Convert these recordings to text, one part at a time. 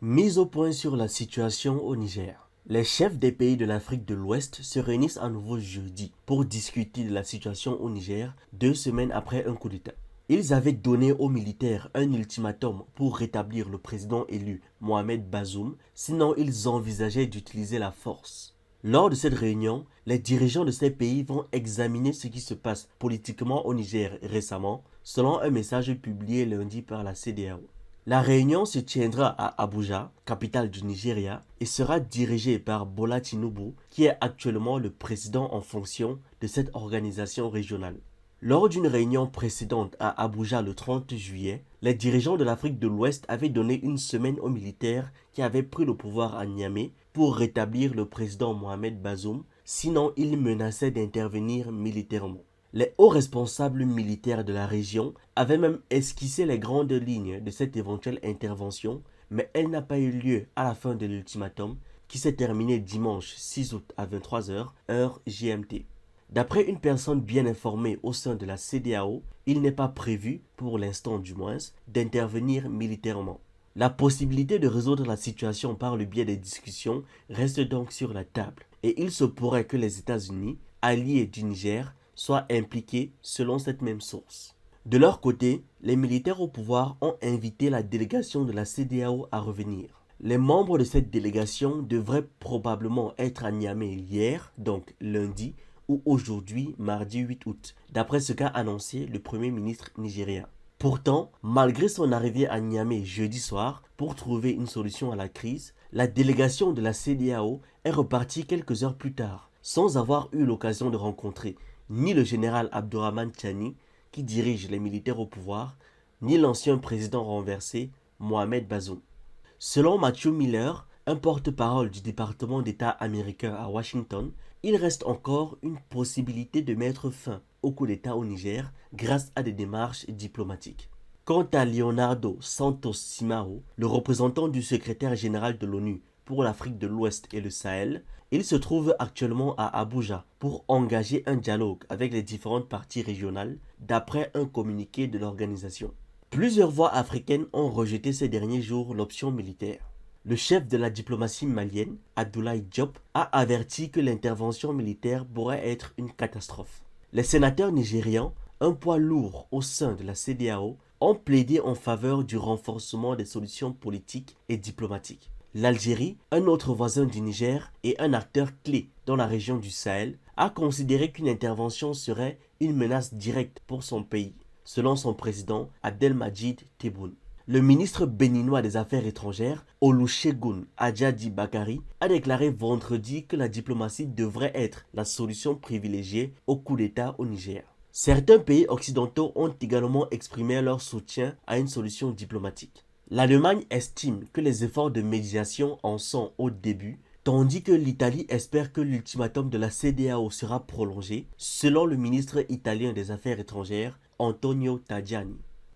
Mise au point sur la situation au Niger. Les chefs des pays de l'Afrique de l'Ouest se réunissent à nouveau jeudi pour discuter de la situation au Niger 2 semaines après un coup d'État. Ils avaient donné aux militaires un ultimatum pour rétablir le président élu Mohamed Bazoum, sinon ils envisageaient d'utiliser la force. Lors de cette réunion, les dirigeants de ces pays vont examiner ce qui se passe politiquement au Niger récemment, selon un message publié lundi par la CEDEAO. La réunion se tiendra à Abuja, capitale du Nigeria, et sera dirigée par Bola Tinubu, qui est actuellement le président en fonction de cette organisation régionale. Lors d'une réunion précédente à Abuja le 30 juillet, les dirigeants de l'Afrique de l'Ouest avaient donné une semaine aux militaires qui avaient pris le pouvoir à Niamey pour rétablir le président Mohamed Bazoum, sinon ils menaçaient d'intervenir militairement. Les hauts responsables militaires de la région avaient même esquissé les grandes lignes de cette éventuelle intervention, mais elle n'a pas eu lieu à la fin de l'ultimatum qui s'est terminé dimanche 6 août à 23h, heure GMT. D'après une personne bien informée au sein de la CEDEAO, il n'est pas prévu, pour l'instant du moins, d'intervenir militairement. La possibilité de résoudre la situation par le biais des discussions reste donc sur la table, et il se pourrait que les États-Unis, alliés du Niger, soient impliqués selon cette même source. De leur côté, les militaires au pouvoir ont invité la délégation de la CEDEAO à revenir. Les membres de cette délégation devraient probablement être à Niamey hier, donc lundi, ou aujourd'hui, mardi 8 août, d'après ce qu'a annoncé le Premier ministre nigérien. Pourtant, malgré son arrivée à Niamey jeudi soir pour trouver une solution à la crise, la délégation de la CEDEAO est repartie quelques heures plus tard, sans avoir eu l'occasion de rencontrer ni le général Abdourahmane Tchani, qui dirige les militaires au pouvoir, ni l'ancien président renversé, Mohamed Bazoum. Selon Matthew Miller, un porte-parole du département d'État américain à Washington, il reste encore une possibilité de mettre fin au coup d'État au Niger grâce à des démarches diplomatiques. Quant à Leonardo Santos Simao, le représentant du secrétaire général de l'ONU pour l'Afrique de l'Ouest et le Sahel, il se trouve actuellement à Abuja pour engager un dialogue avec les différentes parties régionales d'après un communiqué de l'organisation. Plusieurs voix africaines ont rejeté ces derniers jours l'option militaire. Le chef de la diplomatie malienne, Abdoulaye Diop, a averti que l'intervention militaire pourrait être une catastrophe. Les sénateurs nigérians, un poids lourd au sein de la CEDEAO, ont plaidé en faveur du renforcement des solutions politiques et diplomatiques. L'Algérie, un autre voisin du Niger et un acteur clé dans la région du Sahel, a considéré qu'une intervention serait une menace directe pour son pays, selon son président Abdelmadjid Tebboune. Le ministre béninois des Affaires étrangères, Olusegun Adjadi Bakari, a déclaré vendredi que la diplomatie devrait être la solution privilégiée au coup d'État au Niger. Certains pays occidentaux ont également exprimé leur soutien à une solution diplomatique. L'Allemagne estime que les efforts de médiation en sont au début, tandis que l'Italie espère que l'ultimatum de la CEDEAO sera prolongé, selon le ministre italien des Affaires étrangères, Antonio Tajani.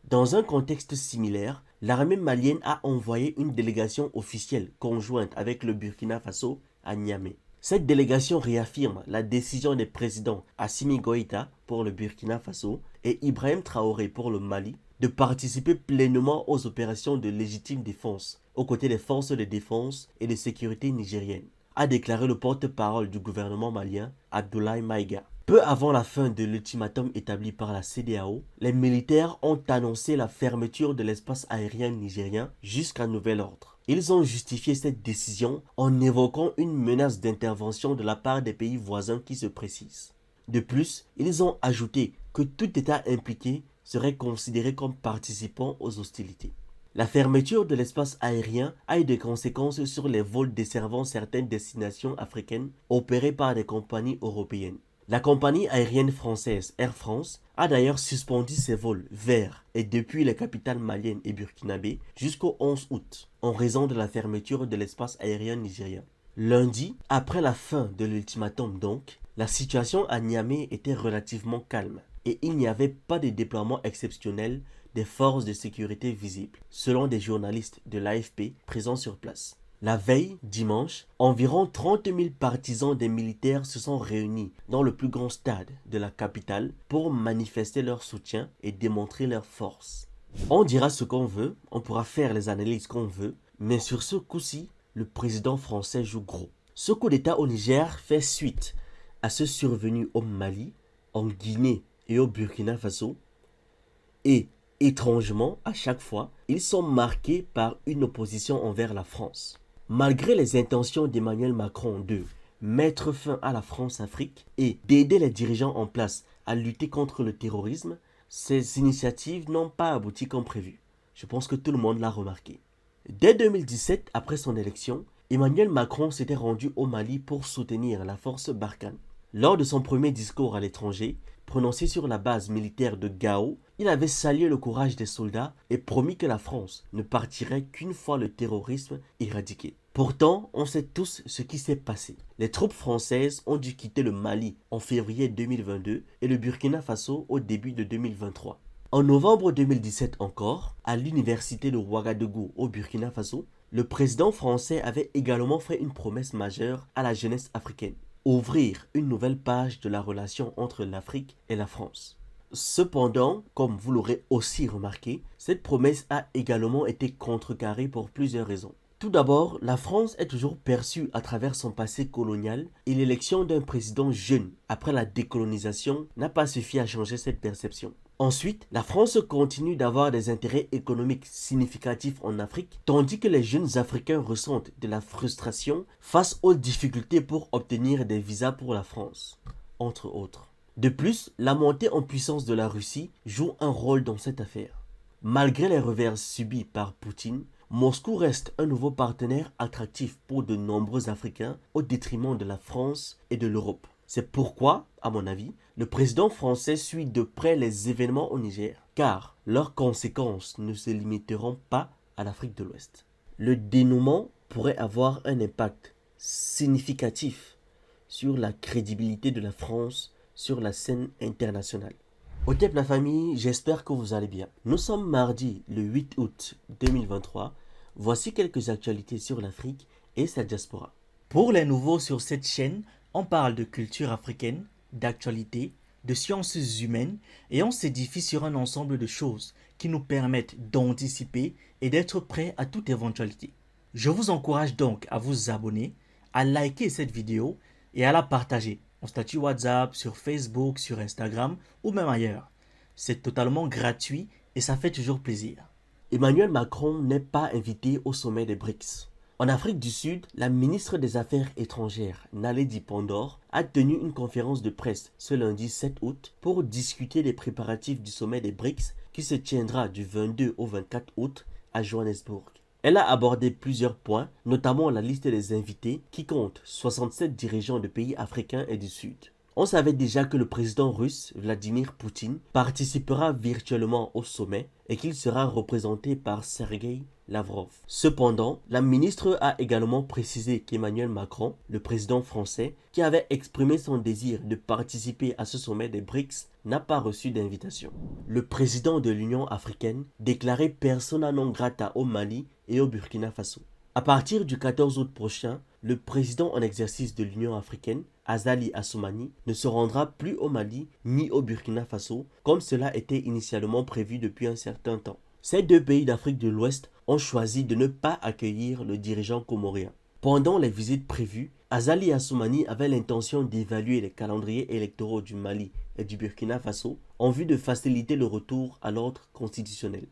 Dans un contexte similaire, l'armée malienne a envoyé une délégation officielle conjointe avec le Burkina Faso à Niamey. Cette délégation réaffirme la décision des présidents Assimi Goïta pour le Burkina Faso et Ibrahim Traoré pour le Mali de participer pleinement aux opérations de légitime défense aux côtés des forces de défense et de sécurité nigériennes, a déclaré le porte-parole du gouvernement malien, Abdoulaye Maïga. Peu avant la fin de l'ultimatum établi par la CEDEAO, les militaires ont annoncé la fermeture de l'espace aérien nigérien jusqu'à nouvel ordre. Ils ont justifié cette décision en évoquant une menace d'intervention de la part des pays voisins qui se précisent. De plus, ils ont ajouté que tout État impliqué serait considéré comme participant aux hostilités. La fermeture de l'espace aérien a eu des conséquences sur les vols desservant certaines destinations africaines opérées par des compagnies européennes. La compagnie aérienne française Air France a d'ailleurs suspendu ses vols vers et depuis les capitales maliennes et burkinabé jusqu'au 11 août en raison de la fermeture de l'espace aérien nigérien. Lundi, après la fin de l'ultimatum donc, la situation à Niamey était relativement calme et il n'y avait pas de déploiement exceptionnel des forces de sécurité visibles, selon des journalistes de l'AFP présents sur place. La veille, dimanche, environ 30 000 partisans des militaires se sont réunis dans le plus grand stade de la capitale pour manifester leur soutien et démontrer leur force. On dira ce qu'on veut, on pourra faire les analyses qu'on veut, Mais sur ce coup-ci, le président français joue gros. Ce coup d'État au Niger fait suite à ceux survenus au Mali, en Guinée et au Burkina Faso. Et, étrangement, à chaque fois, ils sont marqués par une opposition envers la France. Malgré les intentions d'Emmanuel Macron de mettre fin à la France-Afrique et d'aider les dirigeants en place à lutter contre le terrorisme, ces initiatives n'ont pas abouti comme prévu. Je pense que tout le monde l'a remarqué. Dès 2017, après son élection, Emmanuel Macron s'était rendu au Mali pour soutenir la force Barkhane. Lors de son premier discours à l'étranger, prononcé sur la base militaire de Gao, il avait salué le courage des soldats et promis que la France ne partirait qu'une fois le terrorisme éradiqué. Pourtant, on sait tous ce qui s'est passé. Les troupes françaises ont dû quitter le Mali en février 2022 et le Burkina Faso au début de 2023. En novembre 2017 encore, à l'université de Ouagadougou au Burkina Faso, le président français avait également fait une promesse majeure à la jeunesse africaine: ouvrir une nouvelle page de la relation entre l'Afrique et la France. Cependant, comme vous l'aurez aussi remarqué, cette promesse a également été contrecarrée pour plusieurs raisons. Tout d'abord, la France est toujours perçue à travers son passé colonial et l'élection d'un président jeune après la décolonisation n'a pas suffi à changer cette perception. Ensuite, la France continue d'avoir des intérêts économiques significatifs en Afrique, tandis que les jeunes Africains ressentent de la frustration face aux difficultés pour obtenir des visas pour la France, entre autres. De plus, la montée en puissance de la Russie joue un rôle dans cette affaire. Malgré les revers subis par Poutine, Moscou reste un nouveau partenaire attractif pour de nombreux Africains au détriment de la France et de l'Europe. C'est pourquoi, à mon avis, le président français suit de près les événements au Niger, car leurs conséquences ne se limiteront pas à l'Afrique de l'Ouest. Le dénouement pourrait avoir un impact significatif sur la crédibilité de la France sur la scène internationale. Au Tep la famille, j'espère que vous allez bien. Nous sommes mardi le 8 août 2023. Voici quelques actualités sur l'Afrique et sa diaspora. Pour les nouveaux sur cette chaîne, on parle de culture africaine, d'actualité, de sciences humaines et on s'édifie sur un ensemble de choses qui nous permettent d'anticiper et d'être prêts à toute éventualité. Je vous encourage donc à vous abonner, à liker cette vidéo et à la partager en statut WhatsApp, sur Facebook, sur Instagram ou même ailleurs. C'est totalement gratuit et ça fait toujours plaisir. Emmanuel Macron n'est pas invité au sommet des BRICS. En Afrique du Sud, la ministre des Affaires étrangères, Naledi Pandor, a tenu une conférence de presse ce lundi 7 août pour discuter des préparatifs du sommet des BRICS qui se tiendra du 22 au 24 août à Johannesburg. Elle a abordé plusieurs points, notamment la liste des invités qui compte 67 dirigeants de pays africains et du Sud. On savait déjà que le président russe Vladimir Poutine participera virtuellement au sommet et qu'il sera représenté par Sergei Lavrov. Cependant, la ministre a également précisé qu'Emmanuel Macron, le président français, qui avait exprimé son désir de participer à ce sommet des BRICS, n'a pas reçu d'invitation. Le président de l'Union africaine déclaré persona non grata au Mali et au Burkina Faso. À partir du 14 août prochain, le président en exercice de l'Union africaine, Azali Assoumani, ne se rendra plus au Mali ni au Burkina Faso, comme cela était initialement prévu depuis un certain temps. Ces deux pays d'Afrique de l'Ouest ont choisi de ne pas accueillir le dirigeant comorien. Pendant les visites prévues, Azali Assoumani avait l'intention d'évaluer les calendriers électoraux du Mali et du Burkina Faso en vue de faciliter le retour à l'ordre constitutionnel.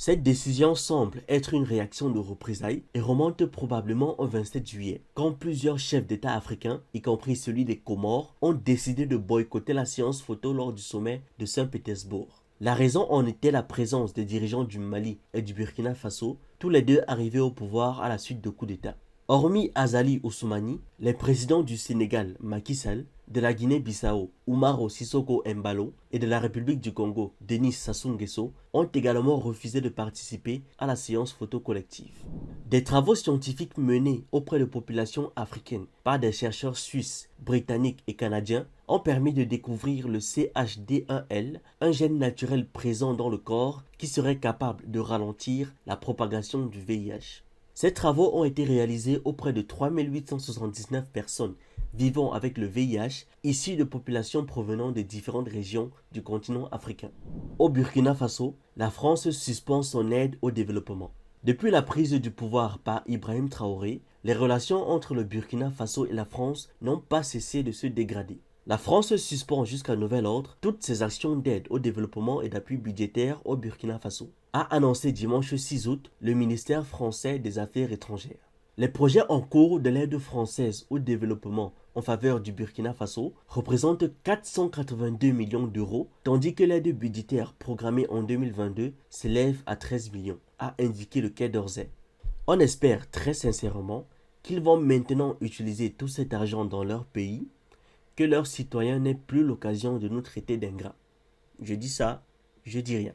Cette décision semble être une réaction de représailles et remonte probablement au 27 juillet, quand plusieurs chefs d'État africains, y compris celui des Comores, ont décidé de boycotter la séance photo lors du sommet de Saint-Pétersbourg. La raison en était la présence des dirigeants du Mali et du Burkina Faso, tous les deux arrivés au pouvoir à la suite de coups d'État. Hormis Azali Assoumani, les présidents du Sénégal, Macky Sall, de la Guinée-Bissau, Umaro Sissoko Embalo, et de la République du Congo, Denis Sassou Nguesso, ont également refusé de participer à la séance photo collective. Des travaux scientifiques menés auprès de populations africaines par des chercheurs suisses, britanniques et canadiens ont permis de découvrir le CHD1L, un gène naturel présent dans le corps qui serait capable de ralentir la propagation du VIH. Ces travaux ont été réalisés auprès de 3879 personnes vivant avec le VIH, issus de populations provenant des différentes régions du continent africain. Au Burkina Faso, la France suspend son aide au développement. Depuis la prise du pouvoir par Ibrahim Traoré, les relations entre le Burkina Faso et la France n'ont pas cessé de se dégrader. La France suspend jusqu'à nouvel ordre toutes ses actions d'aide au développement et d'appui budgétaire au Burkina Faso, a annoncé dimanche 6 août le ministère français des Affaires étrangères. Les projets en cours de l'aide française au développement en faveur du Burkina Faso représentent 482 millions d'euros, tandis que l'aide budgétaire programmée en 2022 s'élève à 13 millions, a indiqué le Quai d'Orsay. On espère très sincèrement qu'ils vont maintenant utiliser tout cet argent dans leur pays, que leurs citoyens n'aient plus l'occasion de nous traiter d'ingrats. Je dis ça, je dis rien.